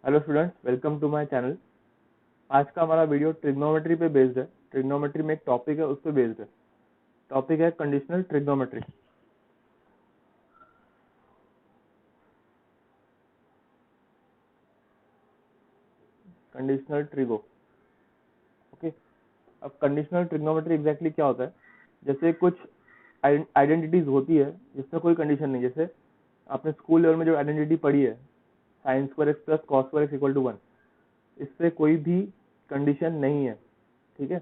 Hello students, welcome to my channel. आज का हमारा वीडियो ट्रिग्नोमेट्री पे बेस्ड है। ट्रिग्नोमेट्री में एक टॉपिक है, उस पे बेस्ड है। टॉपिक है conditional trigonometry. Conditional trigo. Okay, अब कंडीशनल ट्रिग्नोमेट्री एग्जैक्टली क्या होता है? जैसे कुछ आइडेंटिटीज होती है जिसमें कोई कंडीशन नहीं। जैसे आपने स्कूल लेवल में जो आइडेंटिटी पढ़ी है, sine square X plus cos square X equal to 1, इससे कोई भी कंडीशन नहीं है। ठीक है,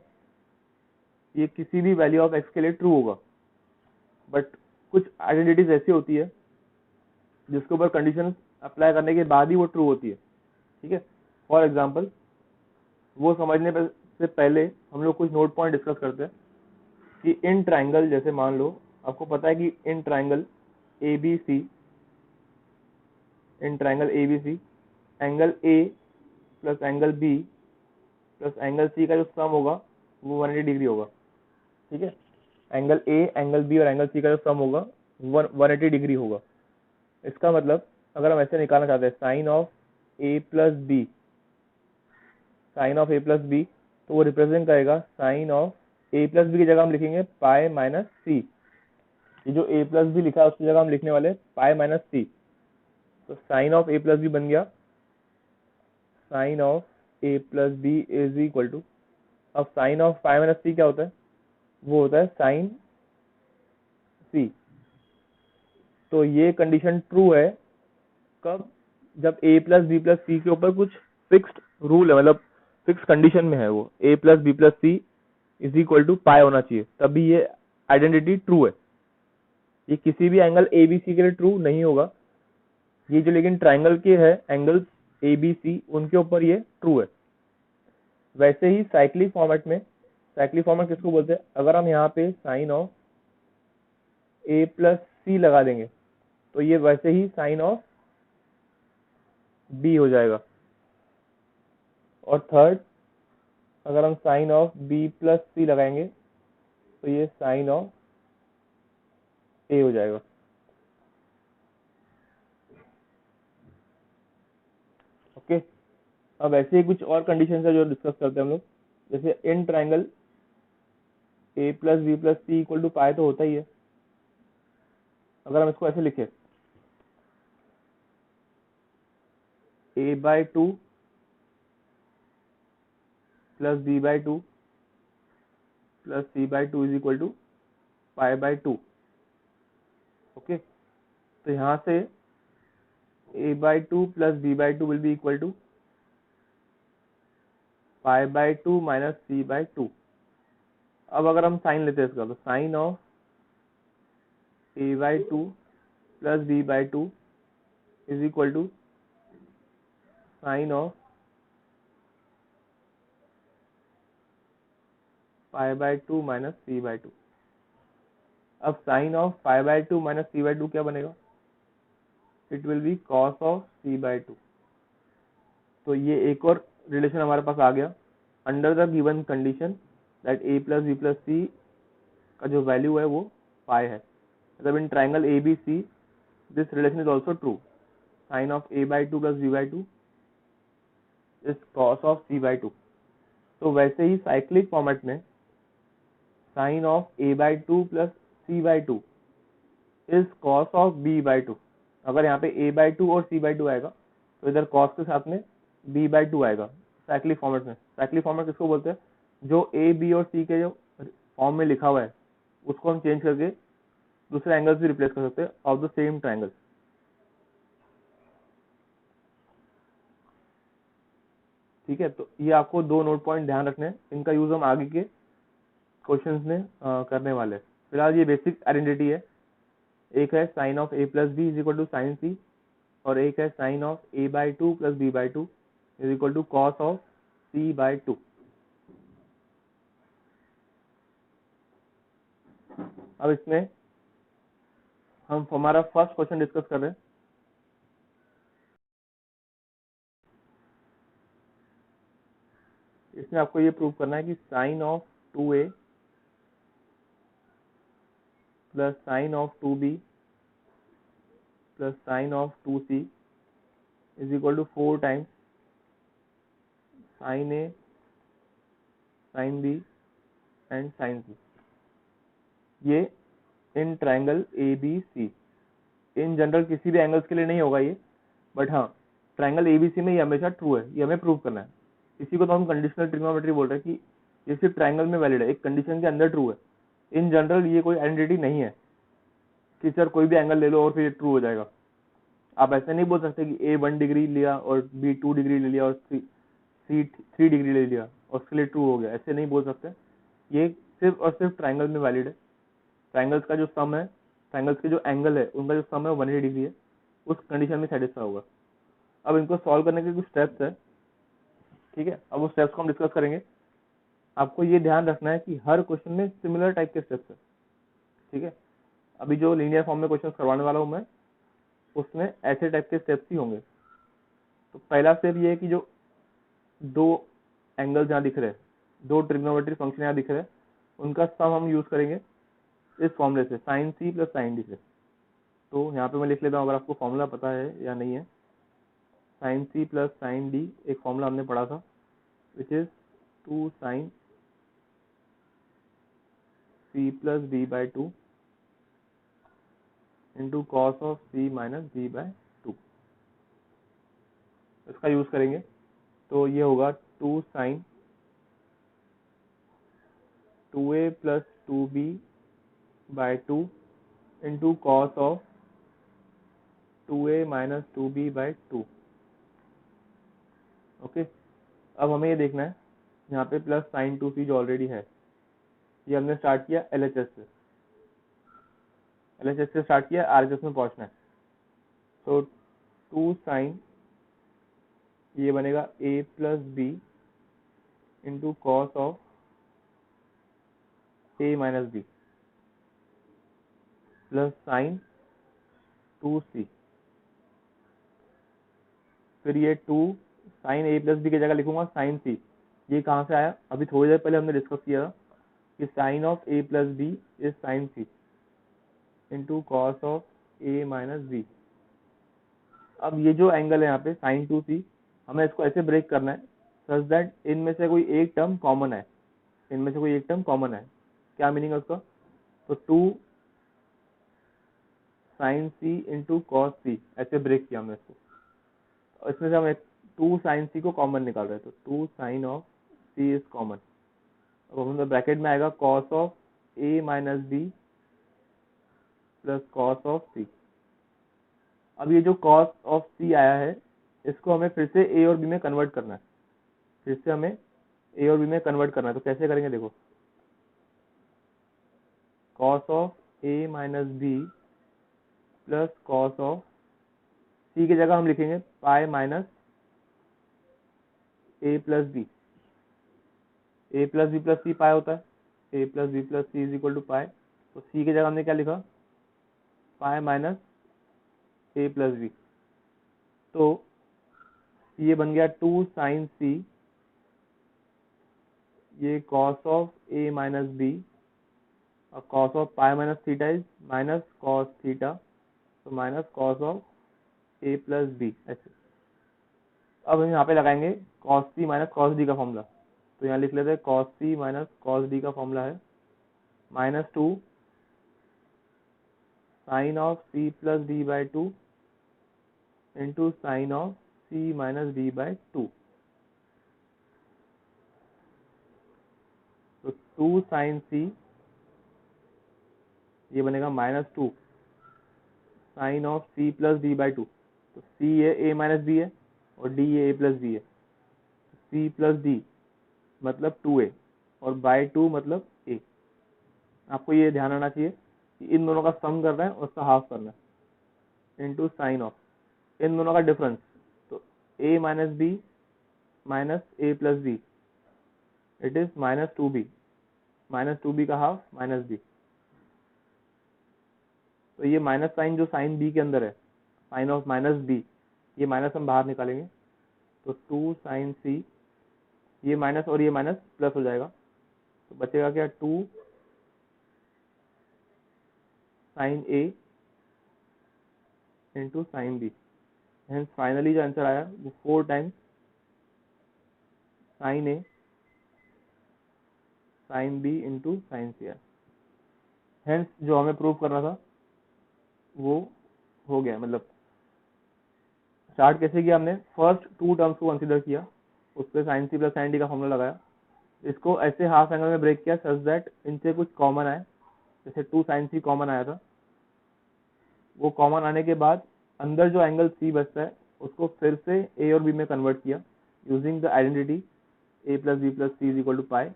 ये किसी भी वैल्यू ऑफ एक्स के लिए ट्रू होगा। बट कुछ आइडेंटिटीज ऐसी होती है जिसके ऊपर कंडीशन अप्लाई करने के बाद ही वो ट्रू होती है। ठीक है, फॉर एग्जाम्पल, वो समझने से पहले हम लोग कुछ नोट पॉइंट डिस्कस करते हैं कि इन ट्राइंगल, जैसे मान लो आपको पता है कि in triangle A B C, angle A plus angle B plus angle C का जो सम होगा वो 180 डिग्री होगा। ठीक है, एंगल ए, एंगल बी और एंगल सी का जो सम होगा 180 डिग्री होगा। इसका मतलब अगर हम ऐसे निकालना चाहते हैं sine of A plus B, तो वो रिप्रेजेंट करेगा sine of A plus B की जगह हम लिखेंगे पाई माइनस सी। ये जो ए प्लस बी लिखा है उसकी जगह हम लिखने वाले पाई माइनस सी। तो sine of A plus B बन गया sine of A plus B is equal to, अब sine of pi minus C क्या होता है? वो होता है साइन सी। तो ये कंडीशन ट्रू है कब? जब ए प्लस बी प्लस सी के ऊपर कुछ फिक्स्ड रूल है, मतलब फिक्स कंडीशन में है वो A plus B plus C is equal to pi होना चाहिए, तभी ये आइडेंटिटी ट्रू है। ये किसी भी एंगल ए बी सी के लिए ट्रू नहीं होगा। ये जो लेकिन ट्राइंगल के है एंगल्स ए बी सी, उनके ऊपर ये ट्रू है। वैसे ही साइक्लिक फॉर्मेट में, साइक्लिक फॉर्मेट किसको बोलते हैं? अगर हम यहाँ पे साइन ऑफ ए प्लस सी लगा देंगे तो ये वैसे ही साइन ऑफ बी हो जाएगा। और थर्ड, अगर हम साइन ऑफ बी प्लस सी लगाएंगे तो ये साइन ऑफ ए हो जाएगा। ओके, अब ऐसे ही कुछ और कंडीशन है जो डिस्कस करते हैं हम लोग। जैसे in triangle A plus B plus C equal to pi तो होता ही है। अगर हम इसको ऐसे लिखे A by two plus B by two plus C by two is equal to pi by two. Okay, तो यहाँ से A by two plus B by two will be equal to pi by two minus C by two. अब अगर हम sine लेते हैं इसका, तो sine of A by two plus B by two is equal to sine of pi by two minus C by two. अब sine of pi by two minus C by two क्या बनेगा? It will be cos of C by two. तो ये एक और relation हमारे पास आ गया under the given condition that A plus B plus C का जो वैल्यू है वो पाई है। मतलब in triangle A B C this relation is also true. Sine of A by two plus B by two is cos of C by two. तो वैसे ही cyclic format में sine of A by two plus C by two is cos of B by two. अगर यहाँ पे ए by two और सी by two आएगा तो इधर कॉस के साथ में बी बाई टू आएगा साइक्लिक फॉर्मेट में। साइक्लिक फॉर्मेट किसको बोलते हैं? जो ए बी और सी के जो फॉर्म में लिखा हुआ है उसको हम चेंज करके दूसरे एंगल से रिप्लेस कर सकते हैं ऑफ द सेम ट्राइंगल। ठीक है, तो ये आपको दो नोट पॉइंट ध्यान रखने हैं, इनका यूज हम आगे के क्वेश्चंस में करने वाले हैं। फिलहाल ये बेसिक आइडेंटिटी है। एक है sine of A plus B is equal to sine C, और एक है sine of A by two plus B by two is equal to cos of C by two. अब इसमें हम हमारा फर्स्ट क्वेश्चन डिस्कस कर रहे हैं। इसमें आपको ये प्रूव करना है कि sine of 2a plus sine of 2b plus sine of 2c is equal to 4 times sine A, sine B and sine C, ये in triangle A B C. In general किसी भी एंगल्स के लिए नहीं होगा ये, बट हाँ triangle ABC में ये हमेशा ट्रू है, ये हमें प्रूव करना है। इसी को तो हम कंडीशनल ट्रिग्नोमेट्री बोल रहे हैं कि ये सिर्फ ट्राइंगल में वैलिड है, एक कंडीशन के अंदर ट्रू है। इन जनरल ये कोई आइडेंटिटी नहीं है कि सर कोई भी एंगल ले लो और फिर ट्रू हो जाएगा। आप ऐसे नहीं बोल सकते कि ए 1 डिग्री लिया और बी 2 डिग्री ले लिया और सी 3 डिग्री ले लिया और उसके लिए ट्रू हो गया, ऐसे नहीं बोल सकते। ये सिर्फ और सिर्फ ट्राइंगल में वैलिड है। ट्राइंगल्स का जो सम है, ट्राइंगल्स के जो एंगल है उनका जो सम है 180 डिग्री है, उस कंडीशन में सेटिस्फाई होगा। अब इनको सॉल्व करने के कुछ स्टेप्स है, ठीक है, अब उस स्टेप्स को हम डिस्कस करेंगे। आपको ये ध्यान रखना है कि हर क्वेश्चन में सिमिलर टाइप के स्टेप्स है, ठीक है। अभी जो लीनियर फॉर्म में क्वेश्चन करवाने वाला हूँ मैं, उसमें ऐसे टाइप के स्टेप्स ही होंगे। तो पहला स्टेप ये है कि जो दो एंगल्स यहाँ दिख रहे हैं, दो ट्रिग्नोमेट्री फंक्शन यहाँ दिख रहे हैं, उनका सम हम यूज करेंगे इस फॉर्मूले से, sine C plus sine D से। तो यहाँ पे मैं लिख लेता हूँ, अगर आपको फॉर्मूला पता है या नहीं है। Sine C plus sine D एक फॉर्मूला हमने पढ़ा था, which is 2 sine C plus D by 2 into cos of C minus D by 2, इसका यूज करेंगे। तो ये होगा 2 sine 2a plus 2b by 2 into cos of 2a minus 2b by 2। Okay, अब हमें ये देखना है यहाँ पे प्लस साइन 2c जो ऑलरेडी है, ये हमने स्टार्ट किया LHS से, LHS से स्टार्ट किया, RHS में पहुंचना है। तो 2 साइन ये बनेगा a plus B into cos of a minus B plus sine 2c, फिर ये 2 साइन a प्लस बी की जगह लिखूंगा साइन c। ये कहाँ से आया, अभी थोड़ी देर पहले हमने डिस्कस किया था कि sine of a plus B is sine c into cos of a minus B. अब ये जो एंगल है यहाँ पे साइन 2c, हमें इसको ऐसे ब्रेक करना है सच दैट इनमें से कोई एक टर्म कॉमन है, इनमें से कोई एक टर्म कॉमन है। क्या मीनिंग है उसका, तो 2 साइन सी इंटू कॉस सी, ऐसे ब्रेक किया हमने इसको, और इसमें से हम 2 साइन सी को कॉमन निकाल रहे हैं, तो 2 sine of C is common. अब हमें ब्रैकेट में आएगा cos of A minus B plus cos of C. अब ये जो कॉस ऑफ सी आया है, इसको हमें फिर से ए और बी में कन्वर्ट करना है, फिर से हमें ए और बी में कन्वर्ट करना है। तो कैसे करेंगे देखो, cos of A minus B plus cos of C की जगह हम लिखेंगे pi minus A plus B. A plus B plus C pi होता है, A plus B plus C is equal to pi. तो सी की जगह हमने क्या लिखा, pi minus A plus B. तो ये बन गया 2 साइन सी, ये cos of A minus B, और cos of pi minus theta is minus cos theta, तो minus cos of A plus B ऐसे। अब हम यहाँ पे लगाएंगे cos C minus cos D का फॉर्मूला, तो यहाँ लिख लेते हैं cos C minus cos D का फॉर्मूला है minus 2 sine of C plus D by 2 into sine of C minus D by 2। तो 2 साइन सी ये बनेगा minus 2 sine of C plus D by 2। तो सी है ए माइनस बी है और D A plus B है, सी प्लस डी मतलब 2a और बाई 2 मतलब a। आपको ये ध्यान रखना चाहिए कि इन दोनों का सम करना है और उसका हाफ करना है इंटू साइन ऑफ इन दोनों का डिफरेंस, तो a minus B minus A plus B, it is minus 2b, minus 2b का हाफ माइनस b। तो ये माइनस साइन जो साइन b के अंदर है, साइन ऑफ माइनस b, ये माइनस हम बाहर निकालेंगे। तो 2 साइन सी, ये माइनस और ये माइनस प्लस हो जाएगा, तो बचेगा क्या 2 sine A into sine B. Hence finally जो आंसर आया वो 4 times sine A sine B into sine C है। हेंस जो हमें प्रूव करना था वो हो गया। मतलब स्टार्ट कैसे किया हमने, फर्स्ट टू टर्म्स को कंसीडर किया, उस पर sine C plus sine D का फॉर्मूला लगाया, इसको ऐसे हाफ एंगल में ब्रेक किया सच दैट इनसे कुछ कॉमन आए, जैसे टू साइन सी कॉमन आया था। वो कॉमन आने के बाद अंदर जो एंगल सी बचता है उसको फिर से ए और बी में कन्वर्ट किया using the identity A plus B plus C is equal to pi.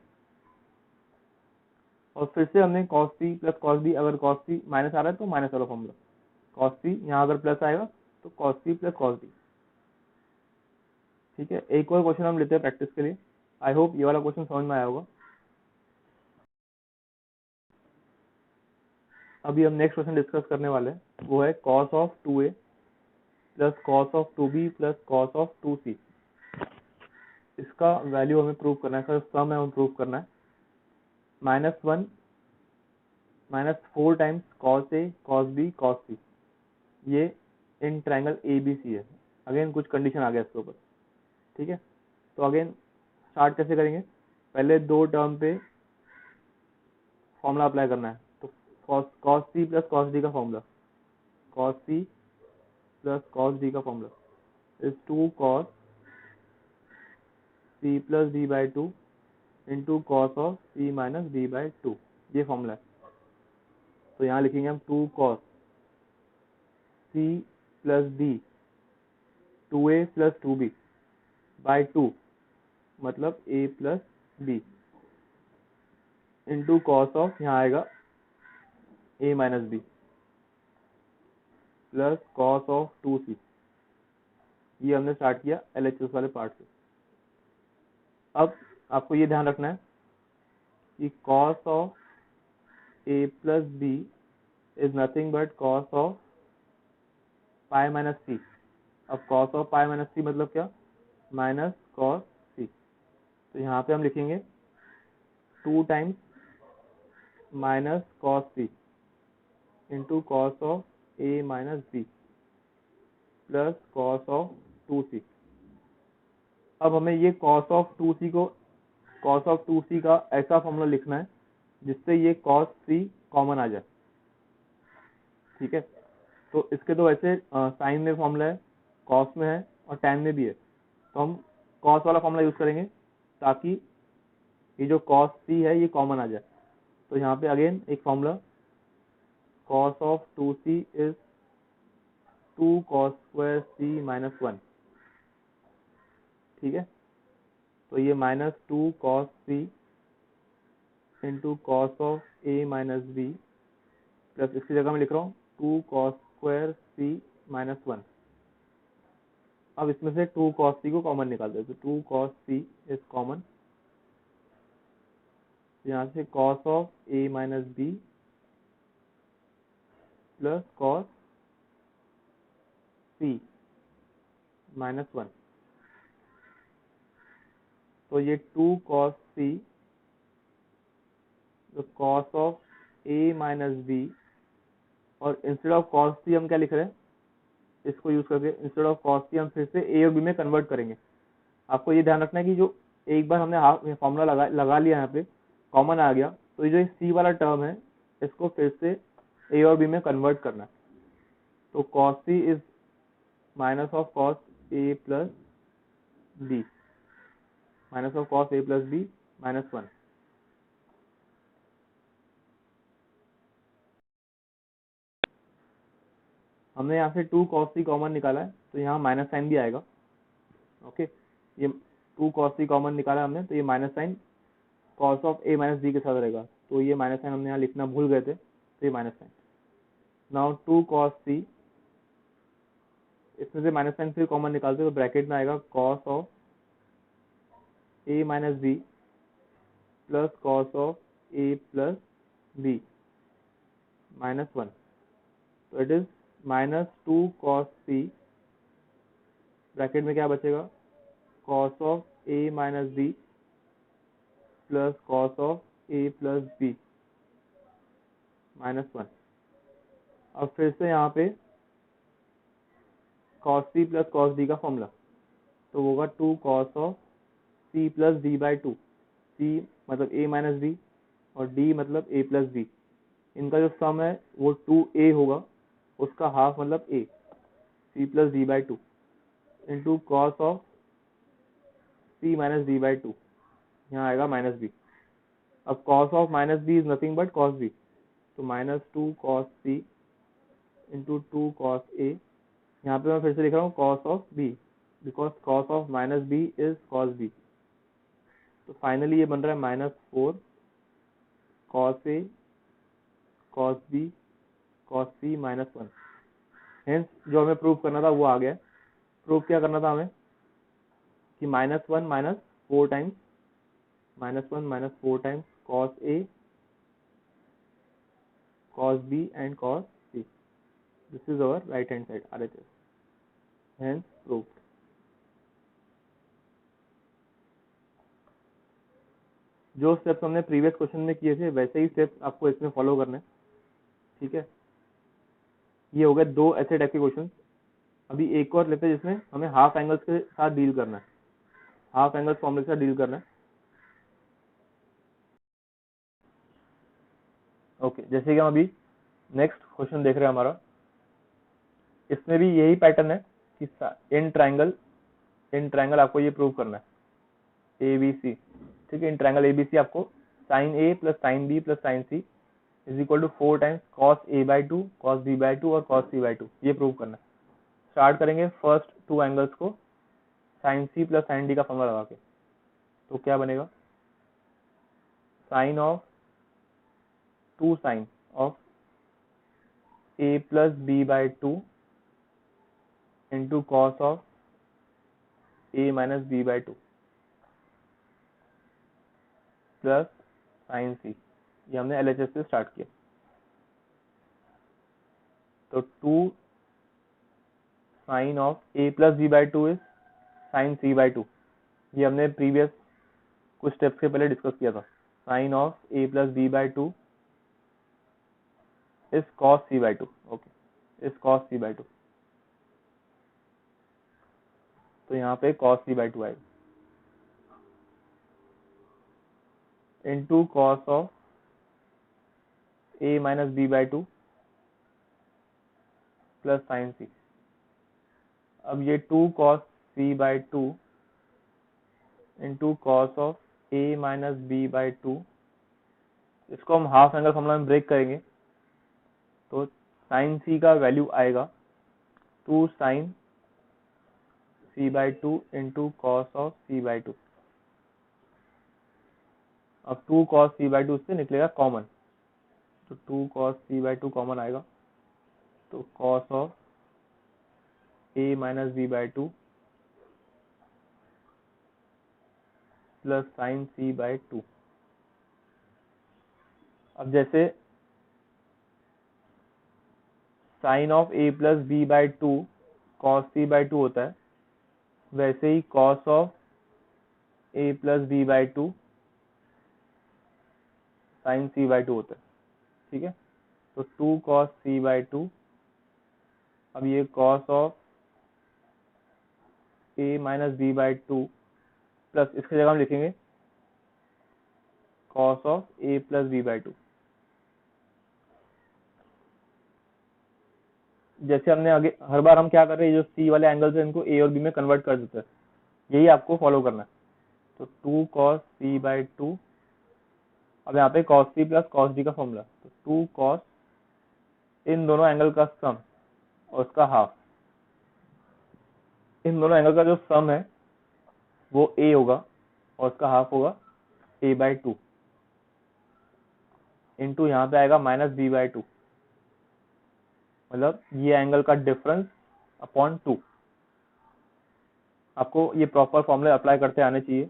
और फिर से हमने cos C plus cos B, अगर cos सी माइनस आ रहा है तो माइनस वाला फॉर्मूला, cos सी यहाँ अगर प्लस आएगा तो cos C plus cos B. ठीक है, एक और क्वेश्चन हम लेते हैं प्रैक्टिस के लिए। आई होप ये वाला क्वेश्चन समझ में आया होगा। अभी हम नेक्स्ट क्वेश्चन डिस्कस करने वाले हैं, वो है cos of 2a plus cos of 2b plus cos of 2c। इसका वैल्यू हमें प्रूव करना है, सर सम है हमें प्रूव करना है। -1 -4 times cos a cos b cos c, ये इन ट्रायंगल ए बी सी है। अगेन कुछ कंडीशन आ गया इसके ऊपर। ठीक है, तो अगेन स्टार्ट कैसे करेंगे, पहले दो टर्म पे फॉर्मूला अप्लाई करना है। तो cos c plus cos d का formula, cos c plus cos d का formula is 2 cos c plus d by 2 into cos of c minus d by 2, ये फॉर्मूला है। तो यहाँ लिखेंगे हम 2 cos c plus d 2a plus 2b by 2, मतलब a plus b into cos of, यहाँ आएगा a minus b plus cos of 2c। ये हमने स्टार्ट किया LHS वाले पार्ट से। अब आपको ये ध्यान रखना है कि cos of a plus b is nothing but cos of pi minus C. अब cos of pi minus C मतलब क्या, माइनस कॉस सी। तो यहाँ पे हम लिखेंगे 2 times minus cos C into cos of a minus b plus cos of 2c। अब हमें ये cos ऑफ 2c को, cos ऑफ 2c का ऐसा फॉर्मूला लिखना है जिससे ये cos c कॉमन आ जाए। ठीक है, तो इसके तो वैसे साइन में फॉर्मूला है, cos में है और tan में भी है, तो हम cos वाला फॉर्मूला यूज करेंगे ताकि ये जो cos c है ये कॉमन आ जाए। तो यहाँ पे अगेन एक formula, cos of 2c is 2 cos square c minus 1। ठीक है, तो ये minus 2 cos c into cos of a minus b plus इसकी जगह मैं लिख रहा हूँ 2 cos स्क्वायर c माइनस 1। अब इसमें से 2 cos c को कॉमन निकालते हैं, तो 2 cos c इज कॉमन, यहाँ से cos of a minus b plus cos c minus 1। तो ये 2 cos c, तो cos of a minus b, और इंस्टेड ऑफ cos c हम क्या लिख रहे हैं, इसको यूज करके इंस्टेड ऑफ cos c हम फिर से a और b में कन्वर्ट करेंगे। आपको ये ध्यान रखना है कि जो एक बार हमने हाफ फॉर्मूला लगा लिया, यहाँ पे कॉमन आ गया, तो ये जो c वाला टर्म है इसको फिर से a और b में कन्वर्ट करना है। तो cos c is minus of cos a plus b, minus of cos a plus b minus 1। हमने यहाँ से 2 cos c कॉमन निकाला है, तो यहाँ माइनस साइन भी आएगा। ओके, ये 2 cos c कॉमन निकाला हमने, तो ये minus sine cos of a minus b के साथ रहेगा, तो ये माइनस साइन हमने यहाँ लिखना भूल गए थे, तो ये minus sine. Now 2 cos c, इसमें से माइनस साइन फिर कॉमन निकालते हैं, तो ब्रैकेट में आएगा cos of a minus b plus cos of a plus b minus 1। तो it is minus 2 cos c, bracket में क्या बचेगा, cos of a minus b plus cos of a plus b minus 1। अब फिर से यहाँ पे cos c plus cos d का फॉर्मूला, तो होगा 2 cos of C plus D by two, C मतलब ए माइनस बी और डी मतलब ए प्लस बी, इनका जो सम है वो 2a होगा, उसका हाफ मतलब a, C plus D by two into cos of C minus D by two, यहाँ आएगा माइनस बी। अब cos of minus B is nothing but cos B, तो minus two cos C into two cos A, यहाँ पे मैं फिर से लिख रहा हूँ cos of B, because cos of minus B is cos B. तो फाइनली ये बन रहा है minus four cos A cos B cos C minus one. Hence जो हमें प्रूव करना था वो आ गया। प्रूव क्या करना था हमें कि minus one minus four times cos A cos b and cos c. This is our right hand side RHS. Hence proved. जो स्टेप्स हमने प्रीवियस क्वेश्चन में किए थे वैसे ही स्टेप्स आपको इसमें फॉलो करने, ठीक है। ये हो गए दो ऐसे टाइप के क्वेश्चन। अभी एक और लेते हैं जिसमें हमें हाफ एंगल्स के साथ डील करना है, हाफ एंगल्स फॉर्मूले के साथ डील करना है। ओके, जैसे कि हम अभी नेक्स्ट क्वेश्चन देख रहे हैं हमारा, इसमें भी यही पैटर्न है कि इन ट्रायंगल आपको ये प्रूव करना है ए बी सी, ठीक है। In triangle A B C आपको sine A plus sine B plus sine C is equal to 4 times cos A by two cos B by two और कॉस सी बाई टू, ये prove करना है। Start करेंगे first two angles को sine C plus sine D का formula लगा के, तो क्या बनेगा sine of two sine of A plus B by two into cos of A minus B by two plus sine C. ये हमने LHS से स्टार्ट किया। तो two sine of A plus B by two is sine C by two, ये हमने previous कुछ steps के पहले डिस्कस किया था। Sine of A plus B by two is cos C by two, okay, is cos C by two. तो यहाँ पे कॉस सी बाई टू आएगा into cos of A minus B by two plus sine C. अब ये two cos C by two into cos of A minus B by two, इसको हम half angle formula में break करेंगे तो sine C का value आएगा to sine C by two into cos of C by two. अब two cos C by two से निकलेगा कॉमन, तो two cos C by two common आएगा, तो cos of A minus B by two plus sine C by two. अब जैसे sine of A plus B by two cos C by two होता है, वैसे ही cos of A plus B by two sine C by two होता है, ठीक है। तो two cos C by two, अब ये cos of A minus B by two plus इसकी जगह हम लिखेंगे cos of A plus B by two. जैसे हमने आगे हर बार हम क्या कर रहे हैं, जो सी वाले एंगल्स है इनको ए और बी में कन्वर्ट कर देते हैं, यही आपको फॉलो करना है। तो two cos C by two, अब यहाँ पे cos C plus cos D का फॉर्मूला, तो टू कॉस इन दोनों एंगल का सम और उसका हाफ, इन दोनों एंगल का जो सम है वो ए होगा और उसका हाफ होगा ए बाई टू इंटू यहाँ पे आएगा माइनस बी बाई टू, मतलब ये एंगल का डिफरेंस अपॉन टू। आपको ये प्रॉपर फॉर्मूले अप्लाई करते आने चाहिए।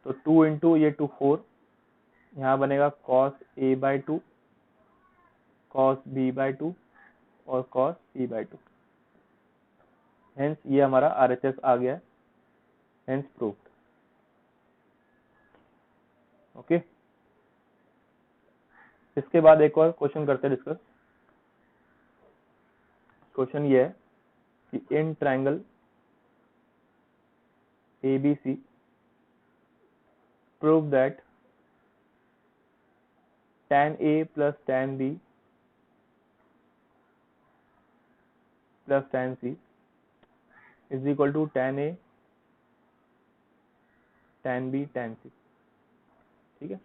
तो टू इंटू ये टू फोर, यहाँ बनेगा cos A by two cos B by two और cos C by two. Hence ये हमारा RHS आ गया है, हेंस प्रूव्ड। ओके, इसके बाद एक और क्वेश्चन करते हैं डिस्कस। क्वेश्चन ये है कि in triangle ABC prove that tan A plus tan B plus tan C is equal to tan A tan B tan C। ठीक है,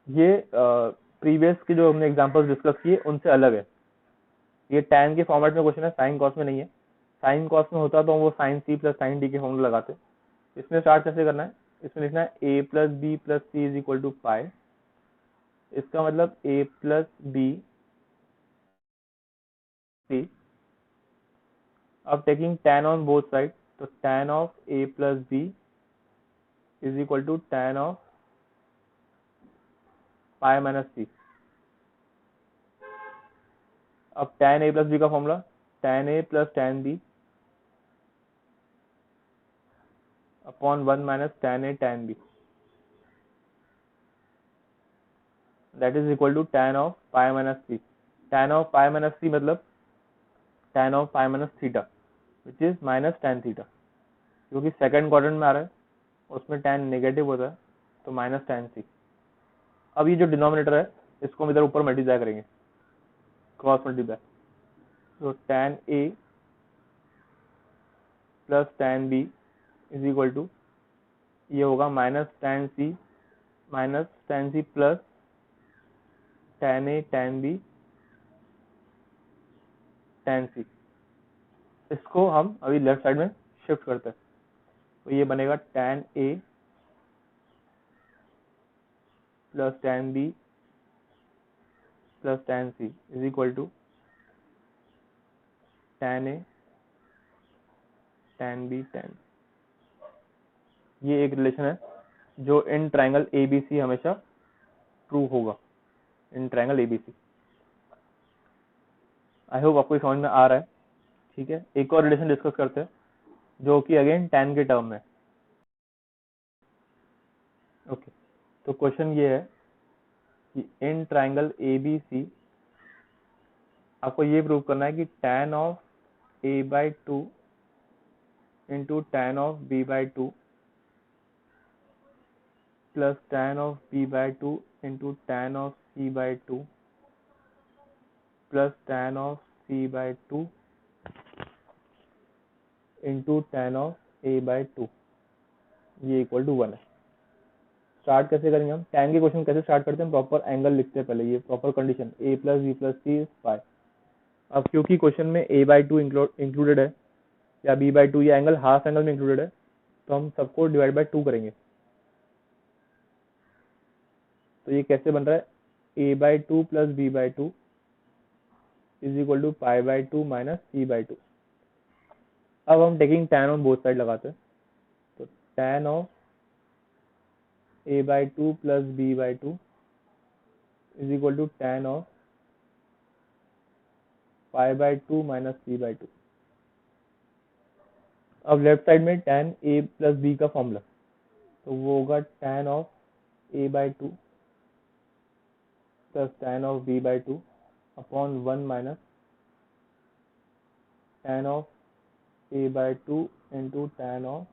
ये प्रीवियस के जो हमने एग्जांपल्स डिस्कस किए उनसे अलग है। ये tan के फॉर्मेट में क्वेश्चन है, साइन कॉस में नहीं है। साइन कॉस में होता तो वो sine C plus sine D के फॉर्मूला लगाते। इसमें स्टार्ट कैसे करना है, इसमें लिखना है a plus B plus C is equal to pi. इसका मतलब a प्लस बी सी। अब taking tan on both side, तो tan of a plus B is equal to tan of pi minus C. अब tan a plus B का formula tan a plus tan b upon 1 minus tan a tan b, that is equal to tan of pi minus C. tan of pi minus C मतलब tan of pi minus theta which is minus tan theta, क्योंकि second quadrant में आ रहा है, उसमें tan negative होता है तो minus tan सी। अब ये जो डिनोमिनेटर है इसको हम इधर ऊपर मल्टीप्लाई करेंगे, क्रॉस मल्टीप्लाई, तो tan a plus tan b is equal to ये होगा माइनस tan सी plus tan a tan b tan c। इसको हम अभी लेफ्ट साइड में शिफ्ट करते हैं, तो ये बनेगा tan a plus tan b plus tan c is equal to tan a tan b tan। ये एक रिलेशन है जो इन ट्रायंगल ABC हमेशा ट्रू होगा, in triangle ABC। I hope आपको समझ में आ रहा है। ठीक है, एक और रिलेशन डिस्कस करते हैं जो कि अगेन tan के टर्म में। ओके, तो क्वेश्चन ये है कि इन ट्रायंगल ABC आपको ये प्रूव करना है कि tan of a/2 into tan of b/2 plus tan of b/2 into tan of c/2 plus tan of c/2 into tan of a/2 ये इक्वल टू 1 है। स्टार्ट कैसे करेंगे हम, tan के क्वेश्चन कैसे स्टार्ट करते हैं, प्रॉपर एंगल लिखते हैं पहले, ये proper condition a plus B plus C is pi. अब क्योंकि क्वेश्चन में a/2 इंक्लूडेड है या b/2 ये एंगल हाफ एंगल में इंक्लूडेड है, तो हम सबको डिवाइड बाय 2 करेंगे। तो ये कैसे बन रहा है, a/2 plus b/2 is equal to पाई/2 माइनस c/2। अब हम taking tan on both side लगाते हैं, तो tan of a/2 plus b/2 is equal to tan of पाई/2 माइनस c/2। अब लेफ्ट साइड में tan a प्लस b का फॉर्मूला, तो वो होगा tan of a/2 plus tan of b/2 upon 1 minus tan of a/2 into tan of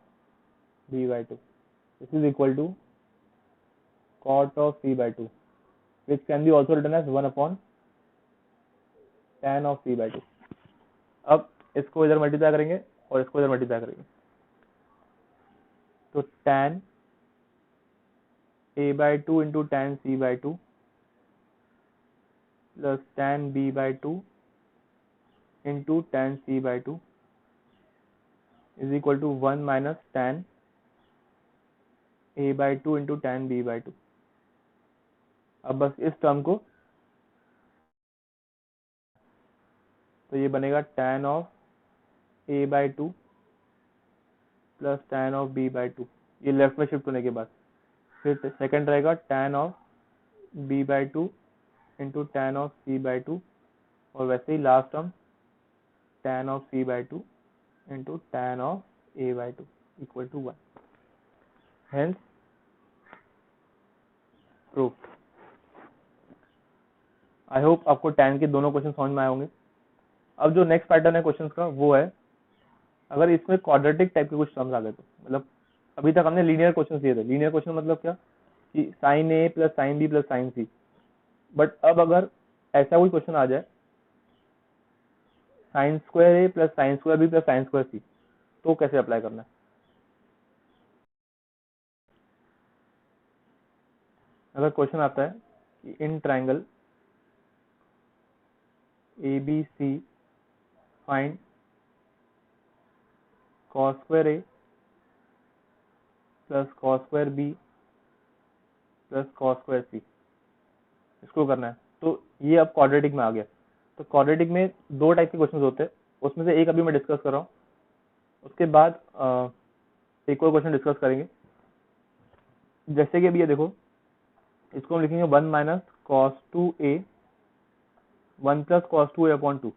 b/2। This is equal to cot of c/2 which can be also written as 1 upon tan of c/2। अब इसको इधर multiply करेंगे और इसको इधर multiply करेंगे, तो tan a/2 into tan c/2 plus tan b/2 into tan c/2 is equal to 1 minus tan a/2 into tan b/2। अब बस इस टर्म को, तो ये बनेगा tan of a/2 plus tan of b/2, ये लेफ्ट में शिफ्ट होने के बाद। फिर सेकंड रहेगा tan of b/2 into tan of c/2, और वैसे ही last term tan of c/2 into tan of a/2 equal to 1। Hence proof. I hope आपको tan के दोनों क्वेश्चन समझ में आए होंगे। अब जो नेक्स्ट पैटर्न है क्वेश्चंस का वो है, अगर इसमें क्वाड्रेटिक टाइप के कुछ टर्म्स आ गए तो, मतलब अभी तक हमने लीनियर क्वेश्चन दिए थे। लीनियर क्वेश्चन मतलब क्या कि sine A plus sine B plus sine C. But अब अगर ऐसा कोई क्वेश्चन आ जाए sine square A plus sine square B plus sine square C, तो कैसे अप्लाई करना है? अगर क्वेश्चन आता है कि in triangle A B C find cos square A plus cos square B plus cos square C, इसको करना है। तो ये अब क्वाड्रेटिक में आ गया। तो क्वाड्रेटिक में दो टाइप के क्वेश्चन होते हैं, उसमें से एक अभी मैं डिस्कस कर रहा हूँ, उसके बाद एक और क्वेश्चन डिस्कस करेंगे। जैसे कि अभी ये देखो, इसको हम लिखेंगे 1 minus cos 2a 1 plus cos 2a upon 2।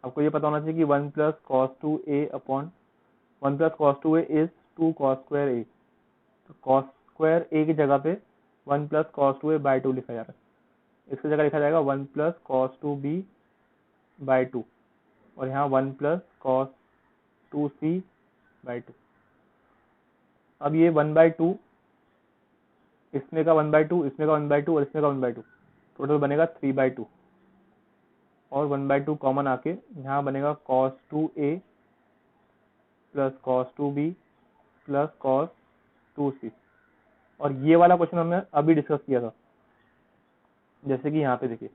आपको ये पता होना चाहिए कि 1 plus cos 2a upon 1 plus cos 2a is 2 cos square a। तो कॉस स्क्वायर a की जगह पे 1 प्लस कॉस 2a बाई 2 लिखा जा रहा है। इसकी जगह लिखा जाएगा 1 प्लस कॉस 2b बाई 2, और यहाँ 1 प्लस कॉस 2c बाई 2। अब ये 1/2, इसमें का 1/2, इसमें का 1/2 और इसमें का 1/2, टोटल बनेगा 3/2, और 1/2 कॉमन आके यहाँ बनेगा cos 2a plus cos 2b plus cos 2c। और ये वाला क्वेश्चन हमने अभी डिस्कस किया था। जैसे कि यहाँ पे देखिए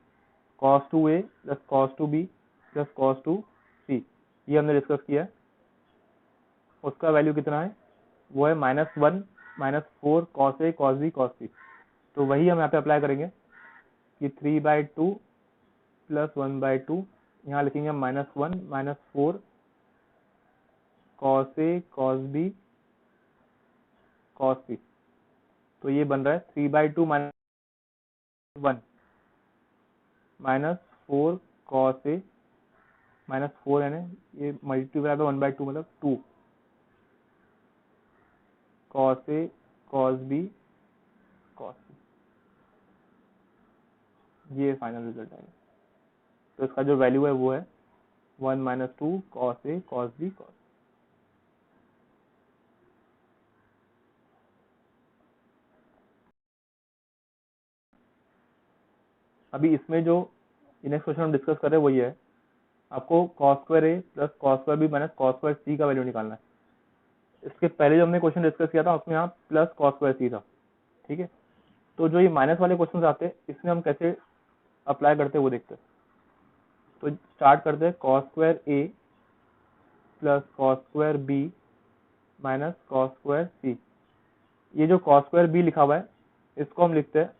cos 2a plus cos 2b plus cos 2c, ये हमने डिस्कस किया है। उसका वैल्यू कितना है? वो है -1 -4 cos a cos b cos c। तो वही हम यहाँ पे अप्लाई करेंगे कि 3/2 प्लस 1/2, यहाँ लिखेंगे -1 -4 cos a cos b cos c। तो ये बन रहा है 3/2 -1 -4 cos a -4 है ना, ये मल्टीप्लाई पे 1/2 मतलब 2 cos a cos b cos c। ये फाइनल रिजल्ट आएगा। तो इसका जो वैल्यू है वो है 1 -2 cos a cos b cos। अभी इसमें जो नेक्स्ट क्वेश्चन हम डिस्कस कर रहे हैं वो ये है, आपको cos square a plus cos square b minus cos square c का वैल्यू निकालना है। इसके पहले जो हमने क्वेश्चन डिस्कस किया था उसमें यहाँ प्लस cos स्क्वायर c था, ठीक है। तो जो ये माइनस वाले क्वेश्चन आते हैं इसमें हम कैसे अप्लाई करते हैं वो देखते हैं। तो स्टार्ट करते हैं cos square a plus cos square b minus cos square c। ये जो cos स्क्वायर b लिखा हुआ है इसको हम लिखते हैं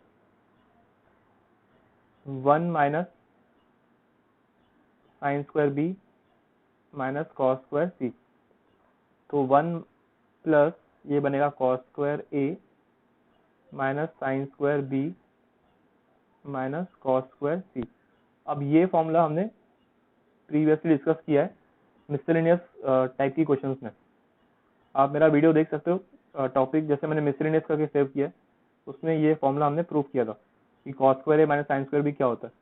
1 minus sine square b minus cos square c। तो 1 प्लस ये बनेगा cos square a minus sine square b minus cos square c। अब ये फॉर्मूला हमने प्रीवियसली डिस्कस किया है मिसलेनियस टाइप की क्वेश्चंस में। आप मेरा वीडियो देख सकते हो, टॉपिक जैसे मैंने मिसलेनियस करके सेव किया है, उसमें ये फॉर्मूला हमने प्रूव किया था कि cos square a minus sine square b क्या होता है।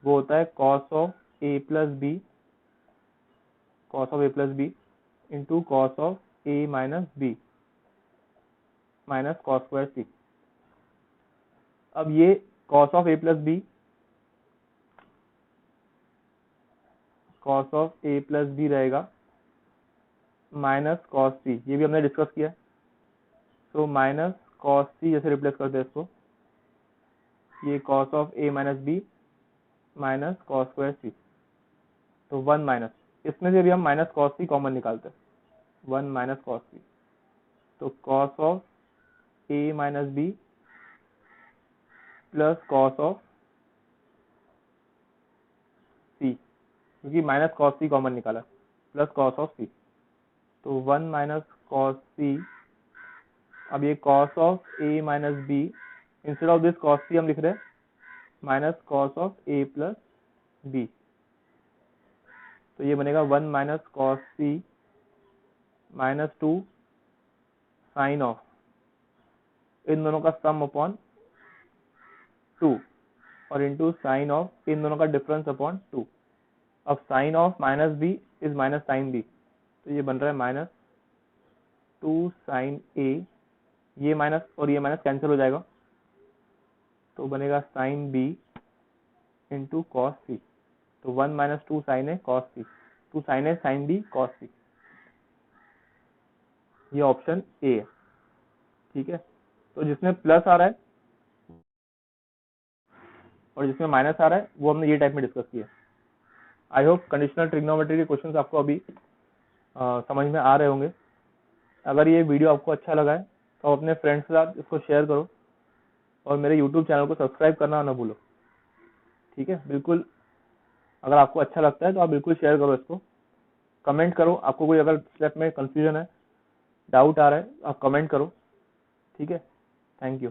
वो होता है cos of a plus b into cos of a minus b minus cos square c। अब ये cos of a plus b cos of a plus B रहेगा minus cos c, ये भी हमने डिस्कस किया है। तो माइनस cos c जैसे रिप्लेस करते हैं इसको, ये cos of a minus B minus cos square c। तो 1 माइनस, इसमें से भी हम माइनस cos c कॉमन निकालते हैं, 1 माइनस cos c। तो cos of a minus B plus cos of c, क्योंकि माइनस cos c कॉमन निकाला, प्लस cos ऑफ c। तो 1 माइनस cos c। अब ये cos of a minus B, instead of this cos c हम लिख रहे हैं minus cos of a plus B. तो ये बनेगा 1 minus cos c minus 2 sine of, इन दोनों का सम अपॉन 2 और इंटू साइन ऑफ इन दोनों का डिफरेंस अपॉन 2। अब sine of minus B is minus sine B, तो ये बन रहा है माइनस टू साइन ए, ये माइनस और ये माइनस कैंसिल हो जाएगा, तो बनेगा sine B into cos C. तो 1 minus two sine A cos C, two sine A sine B cos C, ये ऑप्शन ए है। ठीक है, तो जिसमें प्लस आ रहा है और जिसमें माइनस आ रहा है वो हमने ये टाइप में डिस्कस किया। आई होप कंडीशनल ट्रिग्नोमेट्री के क्वेश्चंस आपको अभी समझ में आ रहे होंगे। अगर ये वीडियो आपको अच्छा लगा है तो अपने फ्रेंड्स के साथ इसको शेयर करो और मेरे यूट्यूब चैनल को सब्सक्राइब करना ना भूलो। ठीक है, बिल्कुल, अगर आपको अच्छा लगता है तो आप बिल्कुल शेयर करो इसको, कमेंट करो, आपको कोई अगर स्टेप में कंफ्यूजन है, डाउट आ रहा है, आप कमेंट करो। ठीक है, थैंक यू।